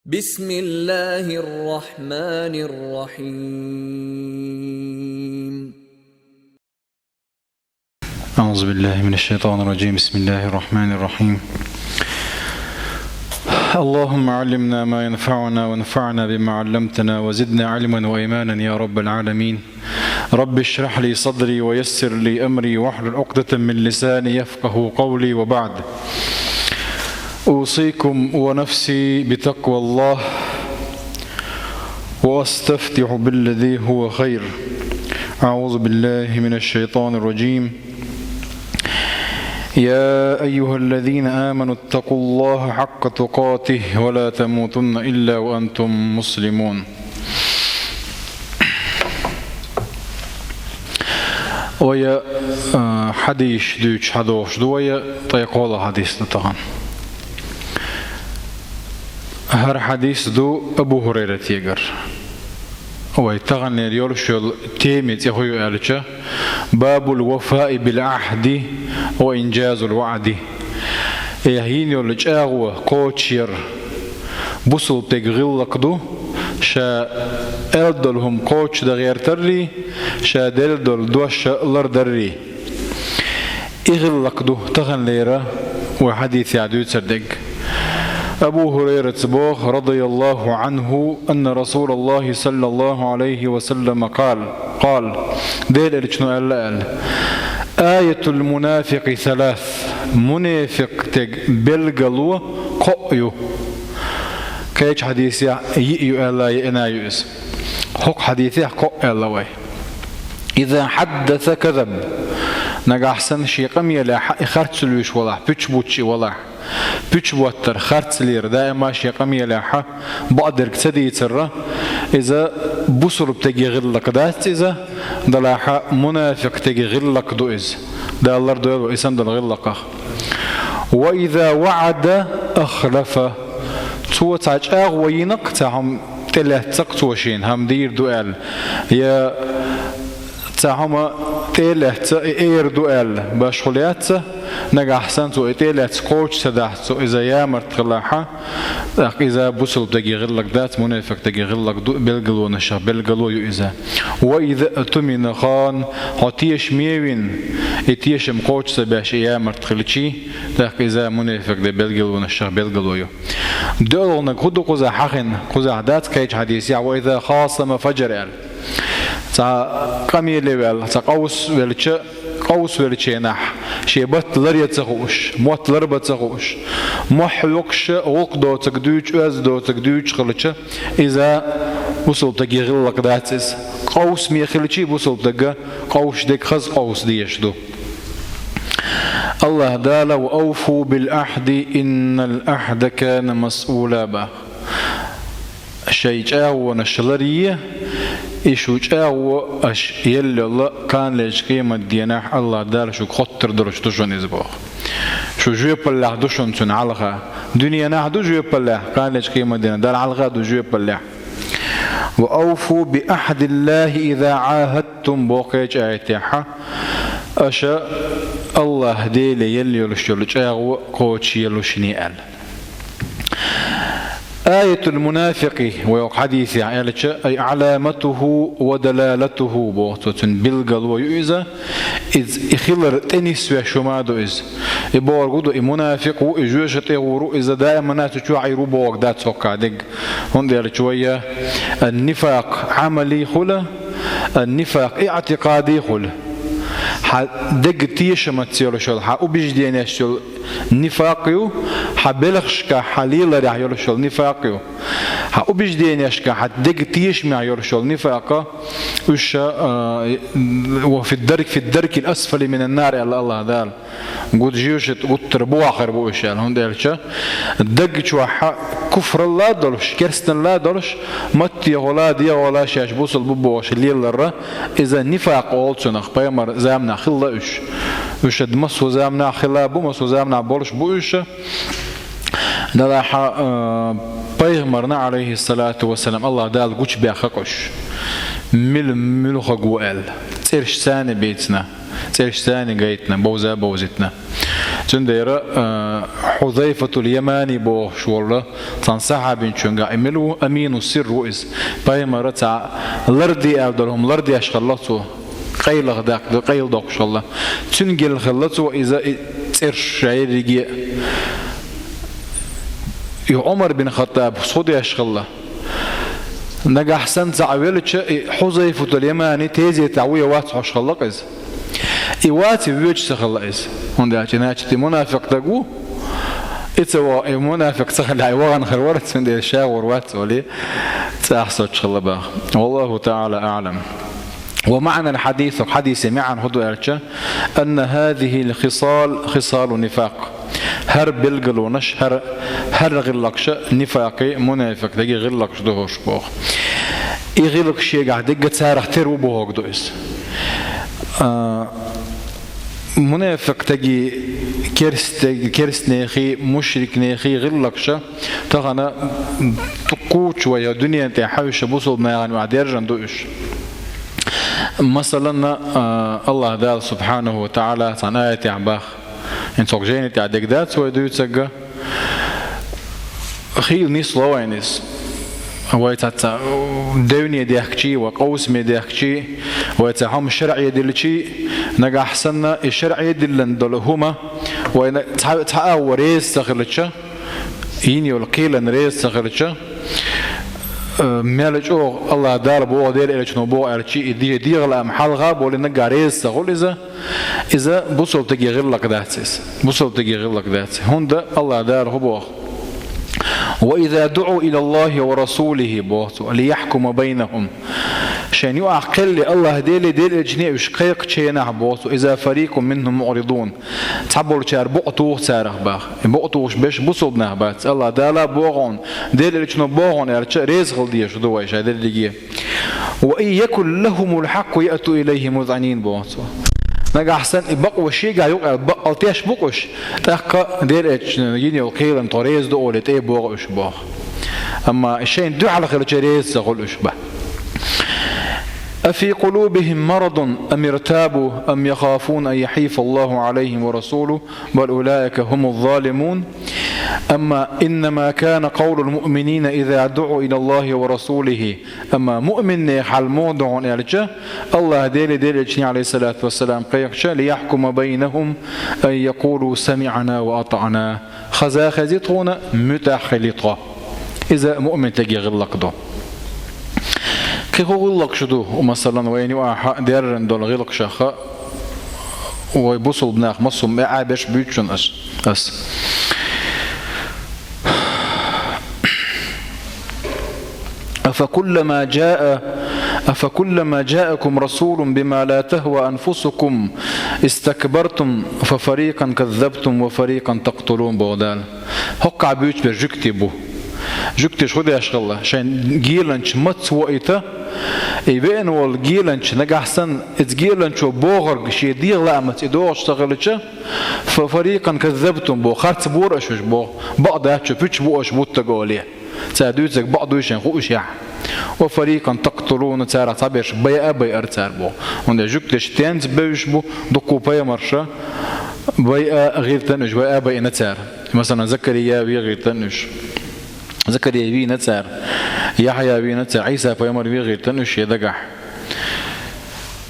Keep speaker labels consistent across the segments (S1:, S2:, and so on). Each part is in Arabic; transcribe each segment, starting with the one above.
S1: بسم الله الرحمن الرحيم.
S2: أعوذ بالله من الشيطان الرجيم. بسم الله الرحمن الرحيم. اللهم علمنا ما ينفعنا وانفعنا بما علمتنا وزدنا علما وإيمانا يا رب العالمين. رب اشرح لي صدري ويسر لي أمري واحلل عقدة من لساني يفقه قولي، وبعد. أوصيكم ونفسي بتقوى الله وأستفتح بالذي هو خير. أعوذ بالله من الشيطان الرجيم. يا أيها الذين آمنوا اتقوا الله حق تقاته ولا تموتن إلا وأنتم مسلمون. ويا حديث دوش حدوش دويا طيقول حديث طبعا. هر حديث دو أبو هريرة يقر ويتغني يرشل تيمت يخوي ألشا باب الوفاء بالعهد وإنجاز الوعد. يهين يولج أغوى قوتشير بوصل تغلق دو شا ألدلهم قوتش دا غير تري شا دلدل دوش لردري إغلق دو تغن ليرة وحديث يعدود سردق. أبو هريرة بوخ رضي الله عنه أن رسول الله صلى الله عليه وسلم قال ديل إلشنو ألال آية المنافق ثلاث. منافق تق بلغلو قؤيو كيش حديثي يئيو ألا يئنايوز حق حديثي قؤ ألا. إذا حدث كذب نجاحسن شيء قمي لا خرج ليش ولا بتشبوتشي ولا بتشبوتر خرج لير دائما شيء قمي لا بقدر كتدي ترى إذا بصر بتجي غلق دات إذا دلاحة منافق تجي غلق دوئز ده الله دوئل وإسم دل غلقه. وإذا وعد أخلف تو تعج وينق تعهم تلات تقتوشين هم دير دوئل يا تعهم تلات إير دوئل باشخليات نجح سنتو إتيلات كوتش سدحتو إذا يامرت غلاحة إذا بوصل تجي غلق دات منافق تجي غلق بلغلو نشا بلغلو إذا. وإذا أتمنى خان هتيش ميوين إتيش مكوتش سباش يامرت خلشي إذا منافق ده بلغلو نشا بلغلو دول نقود قزا حقن قزا دات كيج حديثي. وإذا خاصم فجر تا قميل ويل تا قوس ولچينح شيبت لريت تخوش موت لربت تخوش محلوكش وقدو تقدوش أزدو تقدوش خلچ إذا وصل تجي غلق داتس قوس ميخلشي وصل تجا قوش ديك خز قوس ديشدو. الله دال وأوفوا بالعهد إن العهد كان مسؤولا به. شيء أو نشلريه إيشوج أو أش يلي الله كان ليش قيمة ديناح الله دار شو خطر درش دوشون إزبوخ شو جوي بالله دوشون تون علقة دنيا نهدو جوي بالله كان ليش قيمة دينا دار علقة دو جوي بالله. وأوفوا بأحد الله إذا عاهدتم بوقيج آيتها أشا الله ديلي يلي يلشلج أو قوتش يلشني أل. آية المنافق وحديث أي علامته ودلالته بوطة بالقل ويؤذى إذ إخلر تنس وشمادو إذ إبور قدو منافق وإجوشة إغورو إذا دائما ناتشوعي ربوك دات سوكا دق هندي شوية. النفاق عملي خلا النفاق اعتقادي خلا دق تيش ما تصير شل وبيجدين يشل نفاقيو حبلغشك حليل رح يرشل نفاقيو وبيجدين يشك دق تيش ما يرشل نفاقه وش وفي الدرك الأسفل من النار على الله دال قد جيوشت قد تربو آخر بوشال هنديلش دق شو كفر الله دلش كرستن لا دلش متي ولا دي ولا شاش بوصل ببوش الليل الرا إذا نفاق أولتنخ بيمر زامنا خلا وش دمسو زامنا خلا بومسو زامنا بولش بوش دلاح بيغمرنا عليه الصلاة والسلام الله دال قوش بيخقش ملخ قوال تيرش ثاني بيتنا تيرش ثاني قيتنا بوزتنا تندير حذيفة اليماني بو شوالله تنصحها بين شنقا املو امين السر رؤيس بايما رتع لردي ابدلهم لردي اشخلصو قيل غداك قيل دوق شالله تنجل خلصو اذا ترش عيريجي يو عمر بن خطاب صودي اشخله نجا حسن تعويلش حذيفة اليماني تيزي تعويه واتح اشخلقز إيواتي بيوش سخلقز هندا جناتي منافق تقو إتوا منافق سخل عوان خلورت من الشاور وات ولي تأحسن شخلبا والله تعالى أعلم. ومعنى الحديث حديث معا هدو أرجع أن هذه الخصال خصال نفاق هر بلغلونش هر غلقش نفاقي منافق تجي غلقش دهوش بوخ يغلق شيء قاعد يقعد سارح ترو بوخ دويس منافق تجي كرس نيخي مشرك نيخي غلقش تغنى تقوش ويا دنيا انت حوش بوصل ما يعني وعد يرجع دويش مثلا الله دال سبحانه وتعالى عن آية عباخ إن سوجيني تعدك ذات سوى دويتسجا خيل نيس لوينس هو يتعطى دوني ديحكي وقوس مديحكي ويتعهم الشرع يدلشي نجا أحسننا الشرع يدلن دلهما ويتعا وريس تخلتشا يني والقيل ريس تخلتشا مالج الله دار بو دير إلش نبو أرشي دي غلا محلها بقول إنك جاريس تقول إذا بوصل تجي غير لك ذاتس بوصل تجي غير لك ذاتس هند الله دار هو وإذا دعوا إلى الله ورسوله بوصل ليحكم بينهم شان يعقل الله ديل الجنيه وشقيق شينه بوصل إذا فريق منهم معرضون تعبوا شار بقطوه سارخ باخ بقطوش بش بوصل نهبات الله دالا بوغون ديل الجنو بوغون أرش رزق ديش دوايش هذا اللي وإن يكن لهم الحق يأتوا إليه مذعنين بوصل نجا أحسن بقوا شيء جاي بقى تيش بقوش تحقق دير يجيني القيل أن طريز دولت إيه بوغش باخ أما الشيء دو على خير تريز تقولش به أفي قلوبهم مرض أم ارتابوا أم يخافون أن يحيف الله عليهم ورسوله بل أولئك هم الظالمون أما إنما كان قول المؤمنين إذا دعوا إلى الله ورسوله أما مؤمن حال موضع إرجاء الله ديل إجني عليه الصلاة والسلام قيقشا ليحكم بينهم أن يقولوا سمعنا وأطعنا خزيطون متخلطة إذا مؤمن تجي غلق ده كيف غلق شدو ومثلا وين يوحى ديرن دول غلق شخاء ويبصل بناخ مصهم عابش بيتشن أس أفكلما جاءكم رسول بما لا تهوى أنفسكم استكبرتم ففريقا كذبتم وفريقا تقتلون بودال هقع بيوت برجكتبو جكتش خدي أشغله عشان جيلنش مت وقته يبين والجيلنش نجح أحسن تجيلنش وبوغر شيء دير لا ما تدور اشتغلتش ففريقا كذبتم بو خرت بور أشوش بو بعض هاتش بيتش بو أش بوت تقوليه سادوتك بعض ويشان خوش يع وفريقا تقتلون تارا تعبير بيا أبي أرتار بو وند جكتش تنز بيش بو دقوا بيا مرشة بيا غير تنش بيا أبي نتار مثلا زكريا بيا غير تنش زكريا بي نتار يحيى بي نتار عيسى بيمر بي غير تنش يدقح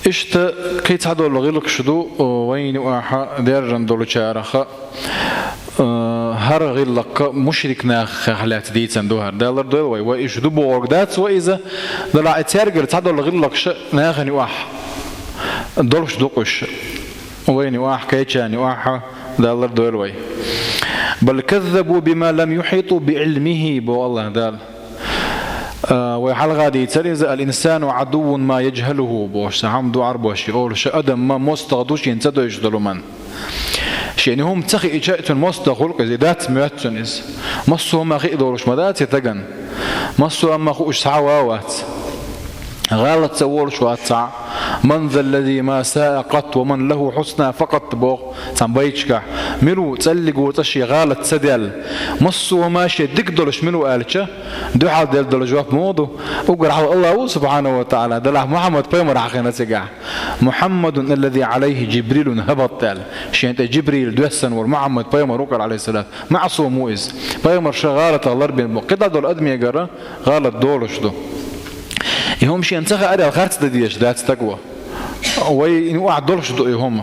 S2: إشت كي تعدوا لغيلك شدو وين واحد ديرجن دول شارخة هر غيلك مشركنا خلات دي تندوها دالر دول وإيش دو بوردات وإذا دلع ترجع تعدوا لغيلك ش ناخني واحد دولش دوقش وين واحد كيتشاني واحد دالر دول وي بل كذبوا بما لم يحيطوا بعلمه بو الله دال وحال غادي تريز الإنسان عدو ما يجهله بوش عمدو عربوش يقول شأدم ما مستغدوش ينتدو يجدلو من شيني هم تخي إجاءة مستغلق إذا دات مياتن إز مصو ما خي دورش مدات يتغن مصو أما خوش سعواوات غالت سوور شو أتسع من ذا الذي ما ساء قط ومن له حسنى فقط بوغ تنبيتشكا ملو تسلقوا تشي غالة سدل مصو ماشي ديك دولش ملو قالتش دعاء ديال دول جواب مودو وقرأ الله سبحانه وتعالى دلع محمد بيمر حقنا تقع محمد الذي عليه جبريل هبط تال شيء جبريل دوسن ومحمد بيمر وقر عليه السلام معصوم مويز بيمر شغالة الله بين قطع دول أدمي قرأ غالة دولش دو يهم شيء انتخى أري الخارج تديش ذات تقوى وينوع دولش دو يهم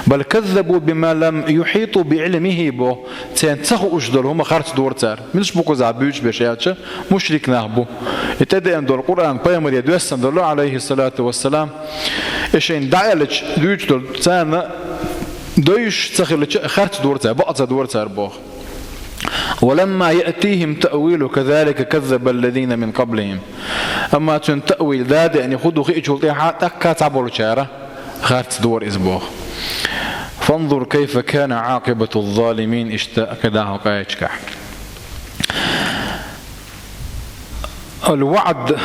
S2: بل كذبوا بما لم يحيطوا بعلمه بو تنتخوا أجدل هم خارج دور تار منش بوكو زعبيوش بشياتش مشرك نهبو اتدى ان دول القرآن بيامر يدوسن دول عليه الصلاة والسلام إشين دعالج دوش دول تانا دوش تخلج خارج دور تار بقصة دور تار بوخ ولما يأتيهم تأويل كذلك كذب الذين من قبلهم أما تأويل ذات يعني خذوا خيجوا تكا تعبوا الشارع خارج دور إسبوع فانظر كيف كان عاقبة الظالمين اشتاء كذا وقايتشكح الوعد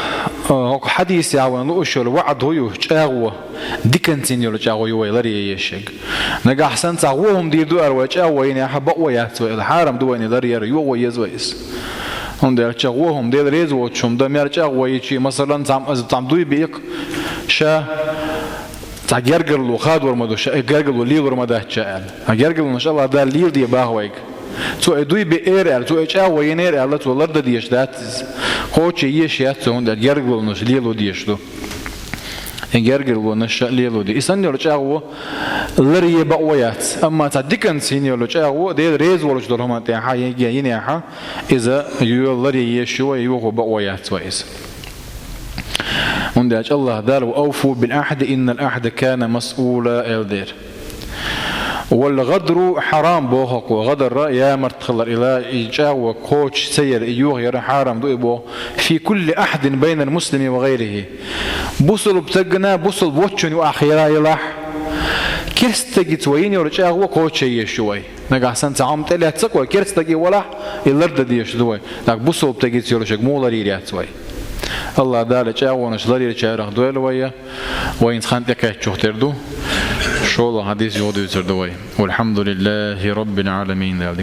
S2: حديث يعوان لؤش الوعد هو يجاوه ديكنتين يلجاوه يويلري يشيك نجا حسن تعوهم دي دو أروج أوين حبوا وياتوا الحرم دوين دري يو يزويس هم ده يجاوهم ده ريز وتشوم ده ميرجاوه يشي مثلا تعم دوي بيك شا تعجرجل وخاد ورمدو شا جرجل وليل ورمده شاء جرجل ما شاء الله ده ليل دي باهويك تو ادوي بير تو اجاوه ينير الله تو لرد ديش دات خوش يشيات هون ده جرجل نش ليلو ديش دو جرجل ونش ليلو دي إنسان يرجعوا لريه بقويات أما تدكن سين يرجعوا ده ريز ورج دلهم تيحا ينيحا إذا يلريه يشوا يوه بقويات وإس ونداج الله دار وأوفوا بالعهد إن العهد كان مسؤولا الدير والغدر حرام بوهق وغدر يا مرتخلر إلى إيجاو كوتش سير إيوه يرى حرام دو إبوه في كل أحد بين المسلم وغيره بوصل بتجنا بوصل بوتشن وأخيرا يلاح كرستجي توين يرجعوا كوتش يشوي نجح سنت عام تلي هتسقوا كرستجي ولا يلرد ديش دوي لك بوصل بتجي يرجع مو لريري توي الله دال جاو ونشلري جاي دويل ويا وين خانت كاتشوه تردو شو الله حديث يودي يتردوي والحمد لله رب العالمين.